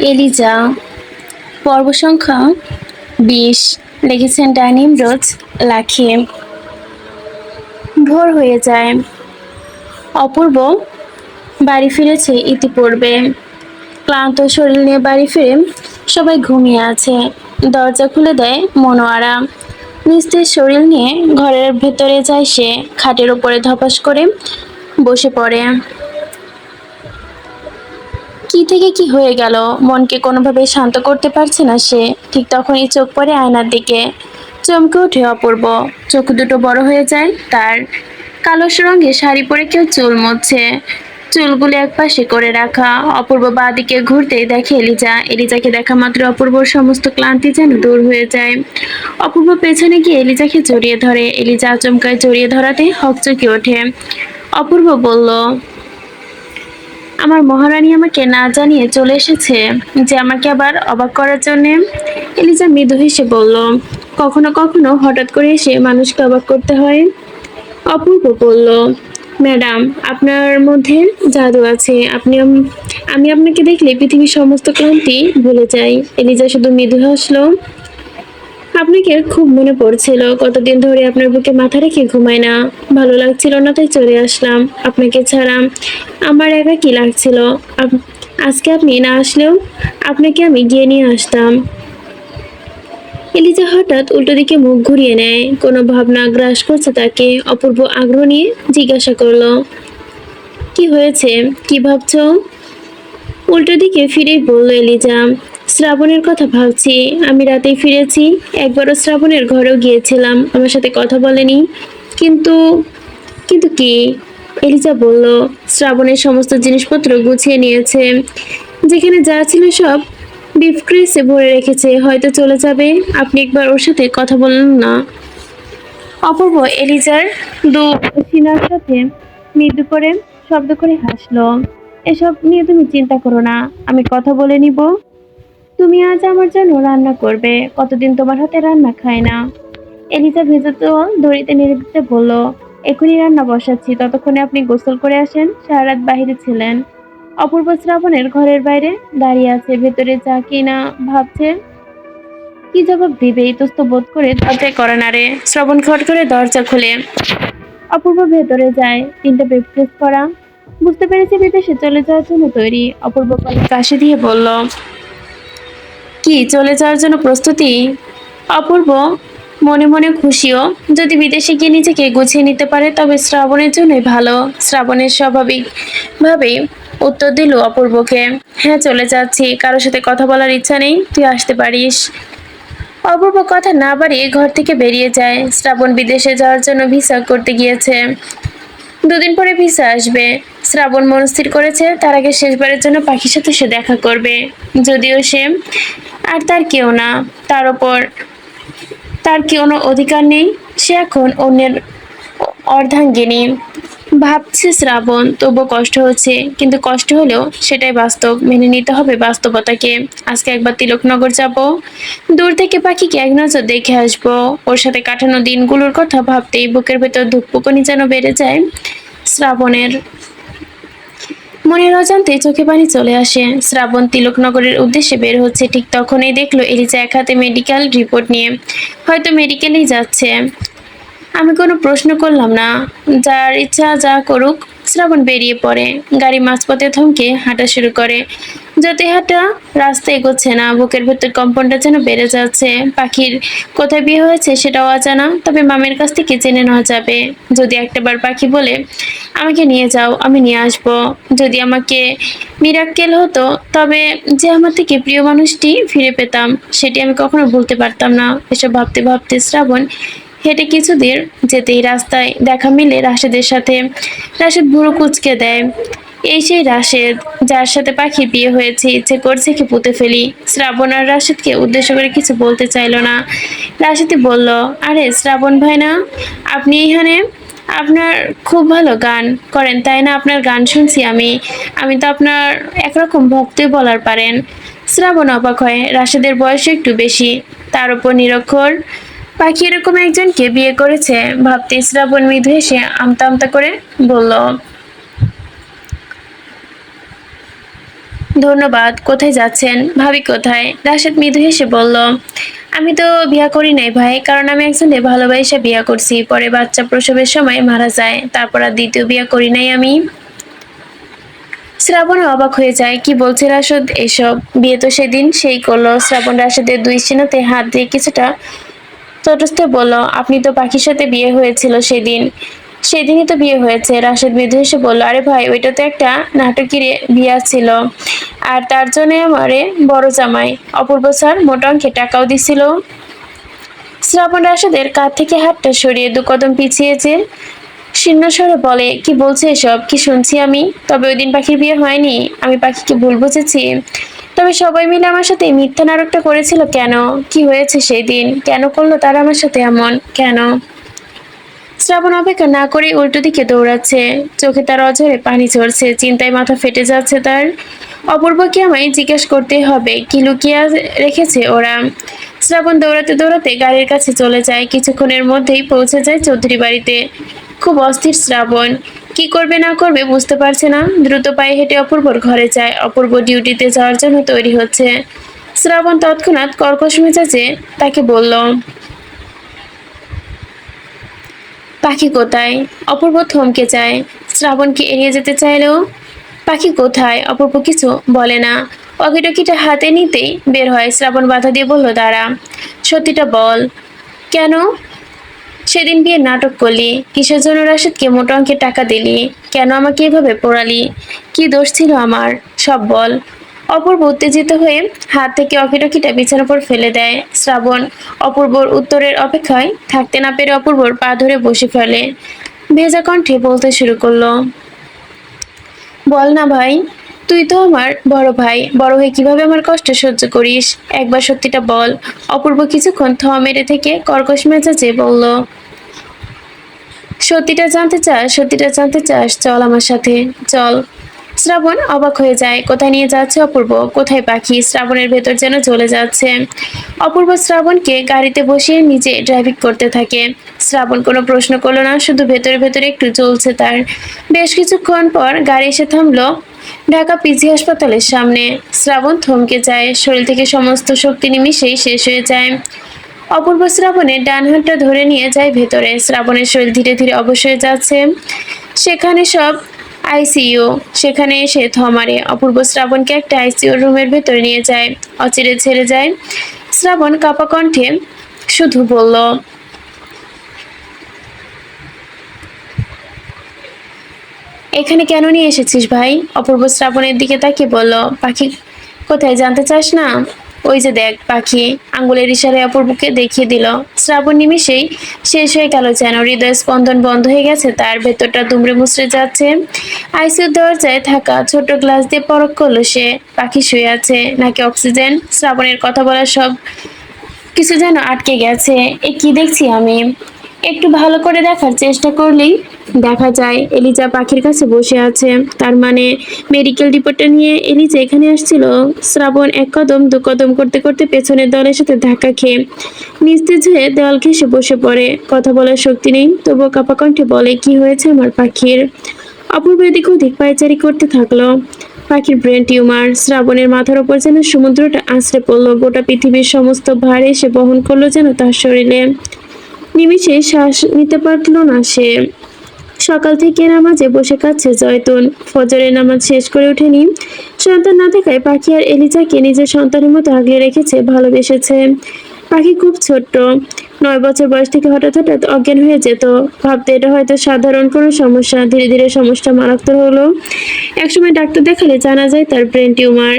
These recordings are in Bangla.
এলিজা, পর্ব সংখ্যা 20। লিখেছেন ডাইনি রোজ লাখি। ভোর হয়ে যায়। অপূর্ব বাড়ি ফিরেছে ইতিপূর্বে। ক্লান্ত শরীর নিয়ে বাড়ি ফিরে সবাই ঘুমিয়ে আছে। দরজা খুলে দেয় মনোয়ারা। নিস্তেজ শরীর নিয়ে ঘরের ভেতরে যায় সে। খাটের উপরে ধপাস করে বসে পড়ে। কি থেকে কি হয়ে গেল, মনকে কোনোভাবে শান্ত করতে পারছে না সে। ঠিক তখনই চোখ পড়ে আয়নার দিকে। চমকে ওঠে অপূর্ব। চোখ দুটো বড় হয়ে যায় তার। কালো রঙের শাড়ি পরে কেউ চুল মুছছে। চুলগুলো একপাশে করে রাখা। অপূর্ব বাঁ দিকে ঘুরতেই দেখে এলিজা। এলিজাকে দেখা মাত্র অপূর্বর সমস্ত ক্লান্তি যেন দূর হয়ে যায়। অপূর্ব পেছনে গিয়ে এলিজাকে জড়িয়ে ধরে। এলিজা আচমকায় জড়িয়ে ধরাতে হকচকে ওঠে। অপূর্ব বলল, আমার মহারানী আমাকে না জানিয়ে চলে এসেছে যে আমাকে আবার অবাক করার জন্যে। এলিজা মৃদু হেসে বলল, কখনো কখনো হঠাৎ করে এসে মানুষকে অবাক করতে হয়। অপূর্ব বলল, ম্যাডাম, আপনার মধ্যে জাদু আছে। আমি আপনাকে দেখলে পৃথিবীর সমস্ত ক্লান্তি ভুলে যাই। এলিজা শুধু মৃদু হাসলো। আপনাকে খুব মনে পড়ছিল। কতদিন ধরে আপনার বুকে মাথা রেখে ঘুমাই না। ভালো লাগছিল না তাই চলে আসলাম। আপনাকে ছাড়া আমার একাকী লাগছিল। আজকে আপনি না আসলেও আপনাকে আমি গিয়ে নিয়ে আসতাম। এলিজা হঠাৎ উল্টো দিকে মুখ ঘুরিয়ে নেয়। কোনো ভাবনা গ্রাস করছে তাকে। অপূর্ব আগ্রহ নিয়ে জিজ্ঞাসা করলো, কি হয়েছে, কি ভাবছো? উল্টো দিকে ফিরেই বলল এলিজা, শ্রাবণের কথা ভাবছি। আমি রাতেই ফিরেছি। একবারও শ্রাবণের ঘরেও গিয়েছিলাম, আমার সাথে কথা বলেনি। কিন্তু কিন্তু কি? এলিজা বলল, শ্রাবণের সমস্ত জিনিসপত্র গুছিয়ে নিয়েছে। যেখানে যা ছিল সব ব্রিফকেসে ভরে রেখেছে। হয়তো চলে যাবে। আপনি একবার ওর সাথে কথা বললেন না? অপূর্ব এলিজার দু সিনার সাথে মৃদু করে শব্দ করে হাসলো। এসব নিয়ে তুমি চিন্তা করো না, আমি কথা বলে নিব। তুমি আজ আমার জন্য রান্না করবে। কতদিন তোমার হাতে রান্না খায় না। এলিজা ভেজা দড়িতে নেড়ে দিতে বলল, এখনই রান্না বসাচ্ছি, ততক্ষণে আপনি গোসল করে আসেন। সারা রাত বাহিরে ছিলেন। অপূর্ব শ্রাবণের ঘরের বাইরে দাঁড়িয়ে আছে। ভেতরে যা কিনা ভাবছে। কি জবাব দিবে ইতস্ত বোধ করে দরজায় কড়া নাড়ে। শ্রাবণ খট করে দরজা খুলে অপূর্ব ভেতরে যায়। তিনটা ব্রিফকেস করা। বুঝতে পেরেছে বিদেশে চলে যাওয়ার জন্য তৈরি। অপূর্ব গলায় কাশি দিয়ে বলল, কি চলে যাওয়ার জন্য প্রস্তুতি? অপূর্ব মনে মনে খুশিও। যদি বিদেশে গিয়ে নিজেকে গুছিয়ে নিতে পারে তবে শ্রাবণের জন্যই ভালো। শ্রাবণের স্বাভাবিক ভাবেই উত্তর দিল অপূর্বকে, হ্যাঁ চলে যাচ্ছি। কারোর সাথে কথা বলার ইচ্ছা নেই, তুই আসতে পারিস। অপূর্ব কথা না বাড়িয়ে ঘর থেকে বেরিয়ে যায়। শ্রাবণ বিদেশে যাওয়ার জন্য ভিসা করতে গিয়েছে। দুদিন পরে ভিসা আসবে। শ্রাবণ মনস্থির করেছে তার আগে শেষবারের জন্য পাখির সাথে সে দেখা করবে। যদিও সে আর তার কেউ না, তার ওপর তার কোনো অধিকার নেই। সে এখন অন্যের অর্ধাঙ্গিনী। ভাবছে শ্রাবণ, তবু কষ্ট হচ্ছে। কিন্তু কষ্ট হলেও সেটাই বাস্তব, মেনে নিতে হবে বাস্তবতাকে। আজকে একবার তিলকনগর যাব। দূর থেকে পাখিকে এক নজর দেখে আসবো। ওর সাথে কাটানো দিনগুলোর কথা ভাবতেই বুকের ভেতর ধুকপুকনি যেন বেড়ে যায় শ্রাবণের। মনের অজান্তে চোখে পানি চলে আসে। শ্রাবণ তিলকনগরের উদ্দেশ্যে বের হচ্ছে। ঠিক তখনই দেখলো এলিজা এক হাতে মেডিকেল রিপোর্ট নিয়ে। হয়তো মেডিকেলেই যাচ্ছে। আমি কোনো প্রশ্ন করলাম না। যার ইচ্ছা যা করুক। শ্রাবণ বেরিয়ে পড়ে। গাড়ি মাঝপথে থমকে হাঁটা শুরু করে। যতই হাঁটা রাস্তা এগোচ্ছে না, বুকের ভেতর কম্পনটা যেন বেড়ে যাচ্ছে। পাখির কোথায় বিয়ে হয়েছে সেটাও অজানা, তবে মামের কাছ থেকে জেনে নেওয়া যাবে। যদি একটাবার পাখি বলে, আমাকে নিয়ে যাও, আমি নিয়ে আসবো। যদি আমাকে মিরাক্কেল হতো, তবে যে আমার থেকে প্রিয় মানুষটি ফিরে পেতাম, সেটি আমি কখনো ভুলতে পারতাম না। এসব ভাবতে ভাবতে শ্রাবণ হেঁটে কিছু দূর যেতেই রাস্তায় দেখা মিলে রাশেদের সাথে। রাশেদ ভুরু কুঁচকে দেয়। এই সেই রাশেদ যার সাথে পাখির বিয়ে হয়েছে। ইচ্ছে করছে কি পুঁতে ফেলি। শ্রাবণ আর রাশেদকে উদ্দেশ্য করে কিছু বলতে চাইল না। রাশেদই বলল, আরে শ্রাবণ ভাই না আপনি এখানে? আপনার খুব ভালো গান করেন তাই না? আপনার গান শুনছি আমি। আমি তো আপনার একরকম ভক্তই বলার পারেন। শ্রাবণ অবাক হয়। রাশেদের বয়স একটু বেশি, তার উপর নিরক্ষর। পাখি এরকম একজনকে বিয়ে করেছে ভাবতে শ্রাবণ মৃদু হেসে আমতা আমতা করে বলল, ধন্যবাদ। কোথায় যাচ্ছেন? ভাবি কোথায়? রাশেদ মৃদু হেসে বলল, আমি তো বিয়া করি নাই ভাই, কারণ আমি একজনকে ভালোবাসা বিয়া করছি, পরে বাচ্চা প্রসবের সময় মারা যায়, তারপর আর দ্বিতীয় বিয়া করি নাই আমি। শ্রাবণ অবাক হয়ে যায়, কি বলছে রাশেদ এসব? বিয়ে তো সেদিন সেই করলো। শ্রাবণ রাশেদের দুই সিনাতে হাত দিয়ে কিছুটা তটস্থ বলল, আপনি তো পাখির সাথে বিয়ে হয়েছিল সেদিন। সেদিনই তো বিয়ে হয়েছে। রাশেদ মৃদু হেসে বলল, আরে ভাই, ওইটা তো একটা নাটকের বিয়া ছিল, আর তার জন্য আমারে বড় জামাই অপূর্ব স্যার মোটা অঙ্কের টাকাও দিছিল। শ্রাবণ রাশেদের কাঁধ থেকে হাতটা সরিয়ে দু কদম পিছিয়েছে, শীর্ণ স্বরে বলে, কি বলছে এসব? কি শুনছি আমি? তবে ওই দিন পাখির বিয়ে হয়নি, আমি পাখিকে ভুল বুঝেছি। তবে সবাই মিলে আমার সাথে এই মিথ্যা নাটকটা করেছিল কেন? কি হয়েছে সেই দিন? কেন করলো তারা আমার সাথে এমন? কেন? শ্রাবণ অপেক্ষা না করে উল্টো দিকে দৌড়াচ্ছে, চোখে তার অঝরে পানি ঝরছে, চিন্তায় মাথা ফেটে যাচ্ছে তার। অপূর্বকে আমায় জিজ্ঞেস করতে হবে কি লুকিয়ে রেখেছে ওরা। শ্রাবণ দৌড়াতে দৌড়াতে গাড়ির কাছে চলে যায়, কিছুক্ষণের মধ্যেই পৌঁছে যায় চৌধুরী বাড়িতে। খুব অস্থির শ্রাবণ, কি করবে না করবে বুঝতে পারছে না। দ্রুত পায়ে হেঁটে অপূর্বর ঘরে যায়। অপূর্ব ডিউটিতে যাওয়ার জন্য তৈরি হচ্ছে। শ্রাবণ তৎক্ষণাৎ কর্কশ মেজাজে তাকে বলল, পাখি কোথায়? অপূর্ব থমকে যায়। শ্রাবণকে এড়িয়ে যেতে চাইলেও পাখি কোথায়? অপূর্ব কিছু বলে না। ওয়াকিটকিটা হাতে নিতেই বের হয়। শ্রাবণ বাধা দিয়ে বলল, দাঁড়া, সত্যিটা বল। কেন সেদিন বিয়ের নাটক করলি? কিসের জন্য রাশেদকে মোটা অঙ্কের টাকা দিলি? কেন আমাকে এভাবে পোড়ালি? কি দোষ ছিল আমার? সব বল। অপূর্ব উত্তেজিত হয়ে হাত থেকে অকিটকিটা বিছানার উপর ফেলে দেয়। শ্রাবণ অপূর্বর উত্তরের অপেক্ষায় থাকতে না পেরে অপূর্বর পা ধরে বসে ফেলে। ভেজা কণ্ঠে বলতে শুরু করলো, বল না ভাই, তুই তো আমার বড় ভাই, বড় হয়ে কিভাবে আমার কষ্ট সহ্য করিস? একবার সত্যিটা বল। অপূর্ব কিছুক্ষণ থ মেরে থেকে কর্কশ মেজাজে বলল, সত্যিটা জানতে চাস? সত্যিটা জানতে চাস? চল আমার সাথে, চল। শ্রাবণ অবাক হয়ে যায়, কোথায় নিয়ে যাচ্ছে অপূর্ব? কোথায় পাখি? শ্রাবণের ভেতর যেন চলে যাচ্ছে। অপূর্ব শ্রাবণকে গাড়িতে বসিয়ে নিজে ড্রাইভিং করতে থাকে। শ্রাবণ কোনো প্রশ্ন করলো না, শুধু ভেতরে ভেতরে একটু চলছে তার। বেশ কিছুক্ষণ পর গাড়ি এসে থামলো ঢাকা পিজি হাসপাতালের সামনে। শ্রাবণ থমকে যায়, শরীর থেকে সমস্ত শক্তি নিমিষেই শেষ হয়ে যায়। অপূর্ব শ্রাবণের ডান হাতটা ধরে নিয়ে যায় ভেতরে। শ্রাবণের শরীর ধীরে ধীরে অবশ হয়ে যাচ্ছে। সেখানে সব আইসিইউ। সেখানে এসে থমারে। অপূর্ব শ্রাবণকে একটা আইসিইউ রুমের ভেতরে নিয়ে যায়, অচিরে ছেড়ে যায়। শ্রাবণ কাঁপা কণ্ঠে শুধু বলল, এখানে কেন নিয়ে এসেছিস ভাই? অপূর্ব শ্রাবণের দিকে তাকিয়ে বলল, পাখি কোথায় জানতে চাস না? ওই যে দেখ পাখি। আঙ্গুলের ইশারায় অপূর্বকে দেখিয়ে দিল। শ্রাবণ নিমিষেই শেষ হয়ে গেল, যেন হৃদয় স্পন্দন বন্ধ হয়ে গেছে তার, ভেতরটা দুমড়ে মুচড়ে যাচ্ছে। আইসিইউ দরজায় থাকা ছোট গ্লাস দিয়ে পরখ করলো সে। পাখি শুয়ে আছে, নাকি অক্সিজেন? শ্রাবণের কথা বলা সব কিছু যেন আটকে গেছে। এ কি দেখছি আমি? একটু ভালো করে দেখার চেষ্টা করলেই দেখা যায় এলিজা পাখির কাছে বসে আছে। তার মানে মেডিকেল রিপোর্টটা নিয়ে এলিজা এখানে আসছিল। শ্রাবণ এক কদম দু কদম করতে করতে পেছনের দলের সাথে ধাক্কা খেয়ে নিস্তেজ হয়ে দেওয়াল ঘেঁষে বসে পড়ে। কথা বলার শক্তি নেই, তবুও কাঁপা কণ্ঠে বলে, কি হয়েছে আমার পাখির? অপূর্ব এদিক ওদিক পায়চারি করতে থাকলো। পাখির ব্রেন টিউমার। শ্রাবণের মাথার ওপর যেন সমুদ্রটা আছড়ে পড়লো। গোটা পৃথিবীর সমস্ত ভার এসে বহন করলো যেন তার শরীরে। নিমিষে শ্বাস নিতে পারল না সে। সকাল থেকে নামাজে বসে কাচ্ছে জয়তুন। ফজরের নামাজ শেষ করে ওঠেনি। সন্তান না থাকায় পাখি আর এলিজাকে নিজের সন্তানের মতো আগলে রেখেছে, ভালোবেসেছে। পাখি খুব ছোট্ট, 9 বছর বয়স থেকে হঠাৎ হঠাৎ অজ্ঞান হয়ে যেত। ভাবতে এটা হয়তো সাধারণ কোনো সমস্যা, ধীরে ধীরে সমস্যা মারাত্মক হলো। একসময় ডাক্তার দেখালে জানা যায় তার ব্রেন টিউমার।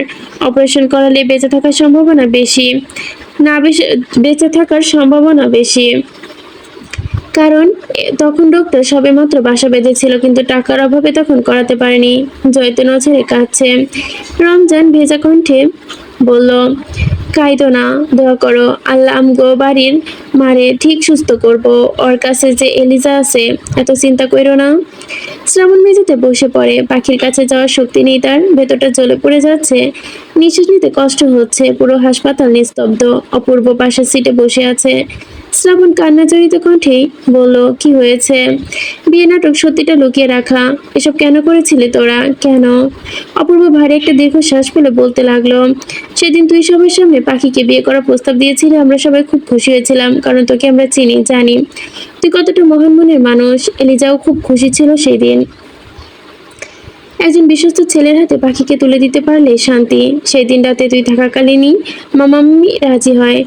অপারেশন করালে বেঁচে থাকার সম্ভাবনা বেশি। না বেঁচে থাকার সম্ভাবনা বেশি, কারণ তখন ডক্টর সবেমাত্র বাসা বেঁধেছিল, কিন্তু টাকার অভাবে তখন করাতে পারেনি। জয়তুন ছেড়ে কাঁদছে। রমজান ভেজা কণ্ঠে বলল, কাইদো না, দোয়া করো, আল্লাহ আমগো বাড়ির মারে ঠিক সুস্থ করব। ওর কাছে যে এলিজা আছে, এত চিন্তা করো না। শ্রাবণ মেঝেতে বসে পড়ে। পাখির কাছে যাওয়ার শক্তি নেই তার, ভেতরটা জ্বলে পড়ে যাচ্ছে। নিঃশ্বাস নিতে কষ্ট হচ্ছে। পুরো হাসপাতাল নিস্তব্ধ। অপূর্ব পাশের সিটে বসে আছে। শ্রাবণ কান্নাজড়িত কণ্ঠে বলল, কি হয়েছে? বিয়ে নাটক সত্যিটা লুকিয়ে রাখা, এসব কেন করেছিলি তোরা, কেন? অপূর্ব ভারী একটা দীর্ঘশ্বাস ফেলে বলতে লাগলো, সেদিন তুই সবার সামনে পাখিকে বিয়ে করার প্রস্তাব দিয়েছিলি, আমরা সবাই খুব খুশি হয়েছিলাম, কারণ তোকে আমরা চিনি, জানি তুই কতটা মহান মনের মানুষ। এলিজাও খুব খুশি ছিল সেই দিন। একজন বিশ্বস্ত ছেলের হাতে পাখিকে তুলে দিতে পারলে শান্তি। সেই দিন রাতে তুই থাকাকালীনই মাম্মি রাজি হয়।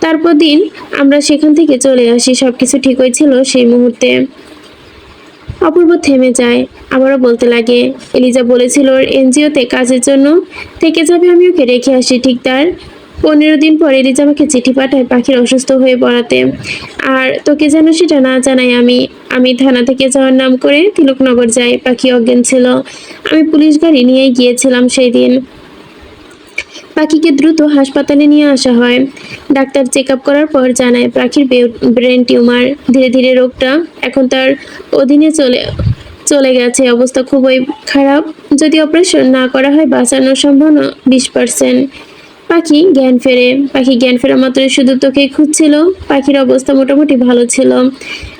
তারপর দিন আমরা সেখান থেকে চলে আসি, সবকিছু ঠিক হয়েছিল সেই মুহূর্তে। অপূর্ব থেমে যায়, আবারও বলতে লাগে, এলিজা বলেছিল ওর এনজিওতে কাজের জন্য থেকে যাবে, আমি ওকে রেখে আসি। ঠিক তার 15 দিন পর এলিজা আমাকে চিঠি পাঠায় পাখির অসুস্থ হয়ে পড়াতে। আর তোকে যেন সেটা না জানাই আমি। আমি থানা থেকে যাওয়ার নাম করে তিলকনগর যাই, পাখি অজ্ঞান ছিল। আমি পুলিশ গাড়ি নিয়ে গিয়েছিলাম সেই দিন। পাখিকে দ্রুত হাসপাতালে নিয়ে আসা হয়। ডাক্তার চেক আপ করার পর জানায় পাখির ব্রেন টিউমার। ধীরে ধীরে রোগটা এখন তার অধীনে চলে চলে গেছে, অবস্থা খুবই খারাপ। যদি অপারেশন না করা হয় বাঁচানোর সম্ভাবনা 20%। পাখি জ্ঞান ফেরা মাত্রই শুধু তোকে খুঁজছিল। পাখির অবস্থা মোটামুটি ভালো ছিল।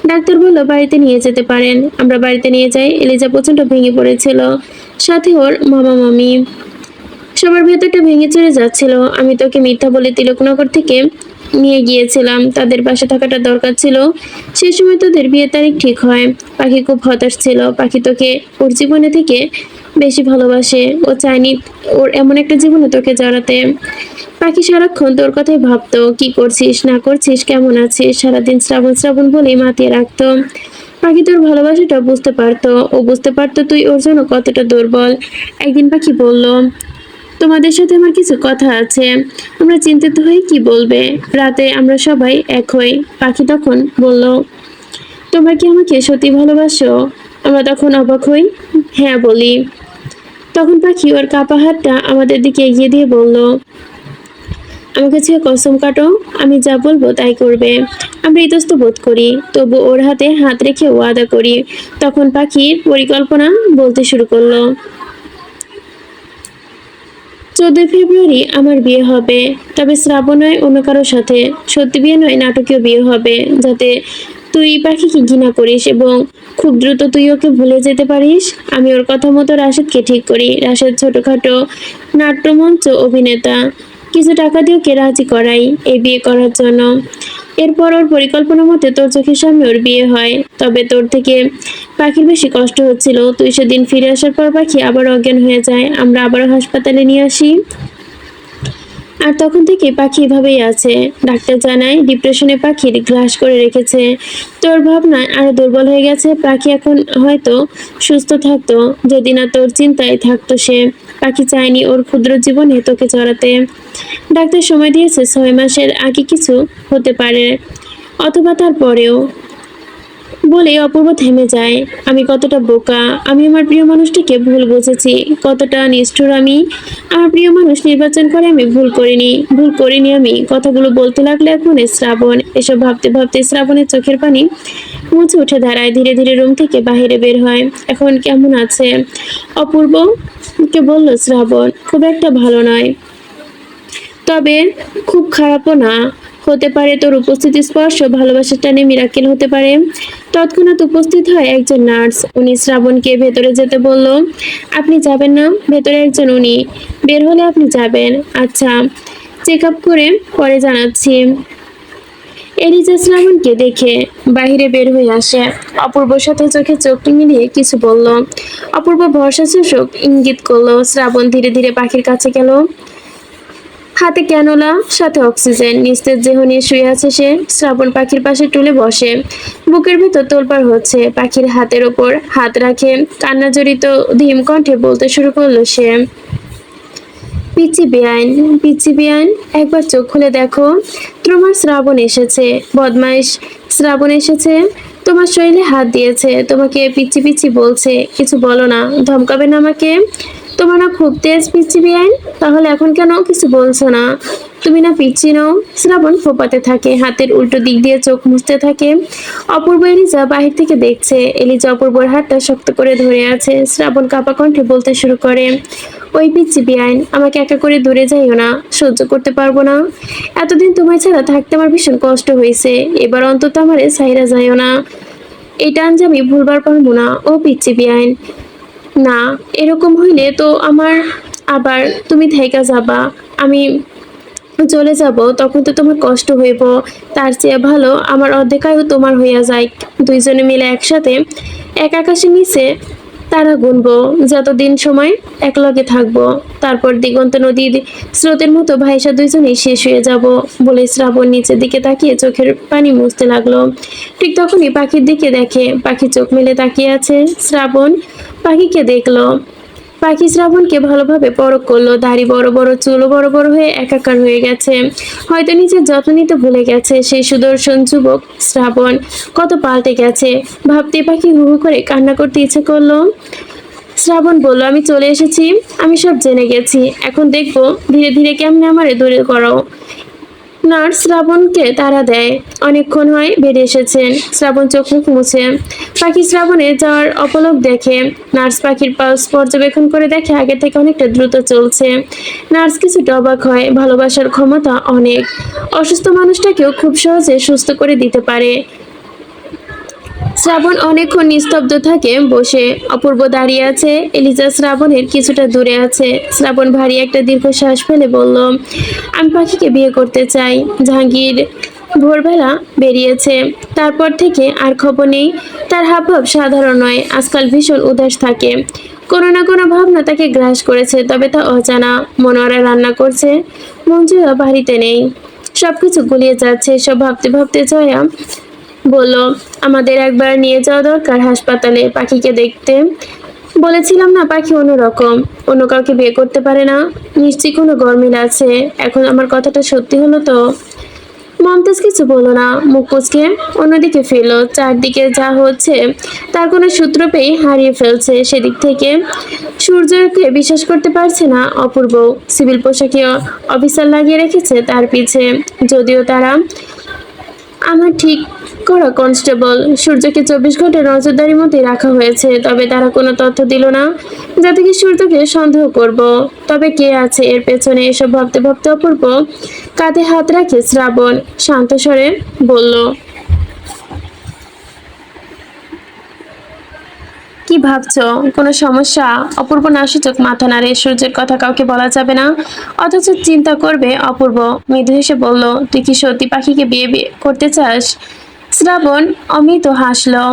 ডাক্তার বলল বাড়িতে নিয়ে যেতে পারেন। আমরা বাড়িতে নিয়ে যাই। এলিজা প্রচন্ড ভেঙে পড়েছিল, সাথে ওর মামা মামি। সবার ভেতরটা ভেঙে চলে যাচ্ছিল। আমি তোকে মিথ্যা বলে তিলকনগর থেকে নিয়ে গিয়েছিলাম, তাদের পাশে থাকাটা দরকার ছিল। সেই সময় তোদের বিয়ের তারিখ ঠিক হয়। পাখি খুব হতাশ ছিল। পাখি তোকে ওর জীবনে থেকে বেশি ভালোবাসে। ও চায়নি ওর এমন একটা জীবনে তোকে জড়াতে। পাখি সারাক্ষণ তোর কথাই ভাবতো, কি করছিস না করছিস, কেমন আছিস। সারাদিন শ্রাবণ শ্রাবণ বলেই মাতিয়ে রাখতো। পাখি তোর ভালোবাসাটা বুঝতে পারতো। ও বুঝতে পারতো তুই ওর জন্য কতটা দুর্বল। একদিন পাখি বলল, তোমাদের সাথে আমার কিছু কথা আছে। আমরা চিন্তিত হই কি বলবে। রাতে আমরা সবাই এক হই। পাখি তখন বলল, তোমরা কি আমাকে সত্যি ভালোবাসো? আমরা তখন অবাক হই, হ্যাঁ বলি। তখন পাখি ওর কাপা হাতটা আমাদের দিকে এগিয়ে দিয়ে বলল, আমাকে ছুঁয়ে কসম কাটো, আমি যা বলবো তাই করবে। আমরা ইতস্ত বোধ করি, তবু ওর হাতে হাত রেখে ওয়াদা করি। তখন পাখির পরিকল্পনা বলতে শুরু করলো, 14 ফেব্রুয়ারি আমার বিয়ে হবে, তবে শ্রাবণ নয়, অন্য কারোর সাথে। সত্যি বিয়ে নয়, নাটকীয় বিয়ে হবে, যাতে তুই পাখিকে ঘৃণা করিস এবং খুব দ্রুত তুই ওকে ভুলে যেতে পারিস। আমি ওর কথা মতো রাশেদকে ঠিক করি। রাশেদ ছোটখাটো নাট্যমঞ্চ অভিনেতা। কিছু টাকা দিয়ে ওকে রাজি করাই এই বিয়ে করার জন্য। এরপর ওর পরিকল্পনা মতে তোর চোখের সামনে ওর বিয়ে হয়। তবে তোর থেকে পাখির বেশি কষ্ট হচ্ছিল। তুই সেদিন ফিরে আসার পর পাখি আবার অজ্ঞান হয়ে যায়। আমরা আবারও হাসপাতালে নিয়ে আসি। আর তখন থেকে পাখি এভাবেই আছে। ডাক্তার জানায় ডিপ্রেশনে পাখির গ্রাস করে রেখেছে। তোর ভাবনায় আরো দুর্বল হয়ে গেছে। পাখি এখন হয়তো সুস্থ থাকতো যদি না তোর চিন্তায় থাকতো সে। পাখি চায়নি ওর ক্ষুদ্র জীবনে তোকে জড়াতে। ডাক্তার সময় দিয়েছে 6 মাসের আগে কিছু হতে পারে, অথবা তারপরেও। বলে অপূর্ব থেমে যায়। আমি কতটা বোকা, আমি আমার প্রিয় মানুষটিকে ভুল বুঝেছি। কতটা নিষ্ঠুর আমি। আমার প্রিয় মানুষ নির্বাচন করে আমি ভুল করিনি আমি। কথাগুলো বলতে লাগলে এখন শ্রাবণ। এসব ভাবতে ভাবতে শ্রাবণের চোখের পানি মুছে উঠে দাঁড়ায়। ধীরে ধীরে রুম থেকে বাহিরে বের হয়। এখন কেমন আছে? অপূর্ব কে বলল শ্রাবণ, খুব একটা ভালো নয়, তবে খুব খারাপও না। হতে পারে তোর উপস্থিতি স্পর্শ ভালোবাসার টানে মিরাকেল হতে পারে। তৎক্ষণাৎ উপস্থিত হয় একজন নার্স। উনি শ্রাবণকে ভেতরে যেতে বলল। আপনি যাবেন না? ভেতরে একজন উনি। বের হলে আপনি যাবেন। আচ্ছা, চেক আপ করে পরে জানাচ্ছি। এলিজা শ্রাবণকে দেখে বাহিরে বের হয়ে আসে। অপূর্বর সাথে চোখে চোখ মিলিয়ে কিছু বলল। অপূর্ব ভরসা সূচক ইঙ্গিত করলো। শ্রাবণ ধীরে ধীরে পাখির কাছে গেল। হাতে ক্যানোলা, সাথে অক্সিজেন। নিস্তেজ দেহ নিয়ে শুয়ে আছে সে। শ্রাবণ পাখির পাশে টুলে বসে। বুকের ভেতর তোলপাড় হচ্ছে। পাখির হাতের ওপর হাত রাখে। কান্না জড়িত ধীম কণ্ঠে বলতে শুরু করলো সে, পিচ্চি বেআইন, একবার চোখ খুলে দেখো। তোমার শ্রাবণ এসেছে, বদমাইশ শ্রাবণ এসেছে। তোমার শরীরে হাত দিয়েছে, তোমাকে পিচ্চি পিচ্চি বলছে। কিছু বলো না, ধমকাবে না আমাকে? তোমার না খুব তেজ পিচ্চি বেআইন? তাহলে এখন কেন কিছু বলছো না? তুমি না পিচ্চি নও? শ্রাবণ ফোপাতে থাকে, হাতের উল্টো দিক দিয়ে চোখ মুছতে থাকে। অপূর্ব এলিজা বাহির থেকে দেখছে। এলিজা অপূর্বর হাতটা শক্ত করে ধরে আছে। শ্রাবণ কাঁপা কণ্ঠে বলতে শুরু করে, ওই পিচ্ছি বেআইন, আমাকে একা করে দূরে যাইও না, সহ্য করতে পারবো না। এতদিন তোমায় ছাড়া থাকতে আমার ভীষণ কষ্ট হয়েছে, এবার অন্তত আমারে ছাইরা যাইও না। এই টান যে আমি ভুলবার পারবো না ও পিচ্ছি বেআইন। না, এরকম হইলে তো আমার আবার তুমি থাইকা যাবা, আমি চলে যাব, তখন তো তোমার কষ্ট হইব। তার চেয়ে ভালো আমার অর্ধেক আয়ু তোমার হইয়া যায়, দুইজনে মিলে একসাথে এক আকাশের নিচে তারা গুনবো, যতদিন সময় একলগে থাকবো। তারপর দিগন্ত নদীর স্রোতের মতো ভাইসা দুইজনেই শেষ হয়ে যাব। বলে শ্রাবণ নিচের দিকে তাকিয়ে চোখের পানি মুছতে লাগলো। ঠিক তখনই পাখির দিকে দেখে, পাখি চোখ মেলে তাকিয়ে আছে। শ্রাবণ পাখিকে দেখলো। পাখি শ্রাবণকে ভালোভাবে পরখ করলো। দাড়ি বড় বড়, চুলও বড় বড় হয়ে একাকার হয়ে গেছে। হয়তো নিজের যত্ন নিতে ভুলে গেছে। সেই সুদর্শন যুবক শ্রাবণ কত পাল্টে গেছে ভাবতে পাখি হু হু করে কান্না করতে ইচ্ছে করলো। শ্রাবণ বলল, আমি চলে এসেছি, আমি সব জেনে গেছি, এখন দেখবো ধীরে ধীরে কেমনে আমারে দূরে করো। নার্স শ্রাবণকে তাড়া দেয়। অনেকক্ষণ হয় বেরিয়ে এসেছেন। শ্রাবণ চোখ মুখ মুছে পাখি শ্রাবণে যাওয়ার অপলক দেখে। নার্স পাখির পালস পর্যবেক্ষণ করে দেখে আগে থেকে অনেকটা দ্রুত চলছে। নার্স কিছুটা অবাক হয়, ভালোবাসার ক্ষমতা অনেক, অসুস্থ মানুষটাকেও খুব সহজে সুস্থ করে দিতে পারে। শ্রাবণ অনেকক্ষণ নিস্তব্ধ থাকে বসে। অপূর্ব দাঁড়িয়ে আছে। এলিজা শ্রাবণের কিছুটা দূরে আছে। শ্রাবণ ভারী একটা দীর্ঘশ্বাস ফেলে বলল, আমি পাখিকে বিয়ে করতে চাই। জাহাঙ্গীর ভোরবেলা বেরিয়েছে, তারপর থেকে আর খবর নেই। তার হাবভাব সাধারণ নয়, আজকাল ভীষণ উদাস থাকে। কোনো না কোনো ভাবনা তাকে গ্রাস করেছে, তবে তা অজানা। মনোয়ারা রান্না করছে, মঞ্জুরা বাড়িতে নেই। সবকিছু গুলিয়ে যাচ্ছে। সব ভাবতে ভাবতে জয়া বলল, আমাদের একবার নিয়ে যাওয়া দরকার হাসপাতালে পাখিকে দেখতে। বলেছিলাম না, পাখি অন্যরকম, অন্য কাউকে বিয়ে করতে পারে না। নিশ্চয়ই কোনো গরমিল আছে। এখন আমার কথাটা সত্যি হলো তো? মমতাজ কিছু বলো না, মুখ কুচকে অন্যদিকে ফেললো। চারদিকে যা হচ্ছে তার কোনো সূত্র পেয়ে হারিয়ে ফেলছে। সেদিক থেকে সূর্যকে বিশ্বাস করতে পারছে না অপূর্ব। সিভিল পোশাকে অফিসার লাগিয়ে রেখেছে তার পিছে, যদিও তারা আমার ঠিক করা কনস্টেবল। সূর্যকে 24 ঘন্টা নজরদারির মধ্যে রাখা হয়েছে, তবে তারা কোনো তথ্য দিল না যাতে কি সূর্যকে সন্দেহ করব। তবে কে আছে এর পেছনে? এসব ভাবতে ভাবতে অপূর্ব কাঁধে হাত রাখে শ্রাবণ শান্ত স্বরে বলল, কি ভাবছো? কোনো সমস্যা? অপূর্ব নাসূচক মাথা নাড়ে। সূর্যের কথা কাউকে বলা যাবে না, অথচ চিন্তা করবে অপূর্ব। মৃদু হেসে বলল, তুই কি সত্যি পাখিকে বিয়ে করতে চাস? শ্রাবণ অমিত হাসলো।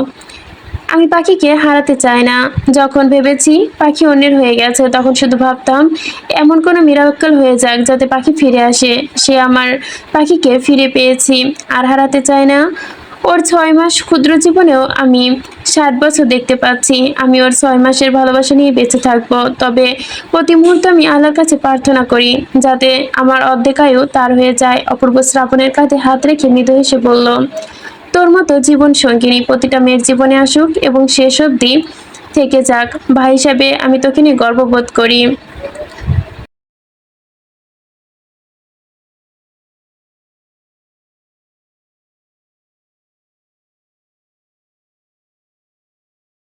আমি পাখিকে হারাতে চাই না। যখন ভেবেছি পাখি অন্যের হয়ে গেছে, তখন শুধু ভাবতাম এমন কোনো মিরাক্কেল হয়ে যাক যাতে পাখি ফিরে আসে। সে আমার পাখিকে ফিরে পেয়েছি, আর হারাতে চাই না। ওর 6 মাস ক্ষুদ্র জীবনেও আমি 60 বছর দেখতে পাচ্ছি। আমি ওর 6 মাসের ভালোবাসা নিয়ে বেঁচে থাকবো। তবে প্রতি মুহূর্তে আমি আল্লাহর কাছে প্রার্থনা করি যাতে আমার অর্ধেক আয়ু তার হয়ে যায়। অপূর্ব শ্রাবণের কাঁধে হাত রেখে মৃদু হেসে বলল, তোর মতো জীবন সঙ্গিনী প্রতিটা মেয়ের জীবনে আসুক এবং শেষ অবধি থেকে যাক। ভাই হিসাবে আমি তোকে নিয়ে গর্ববোধ করি।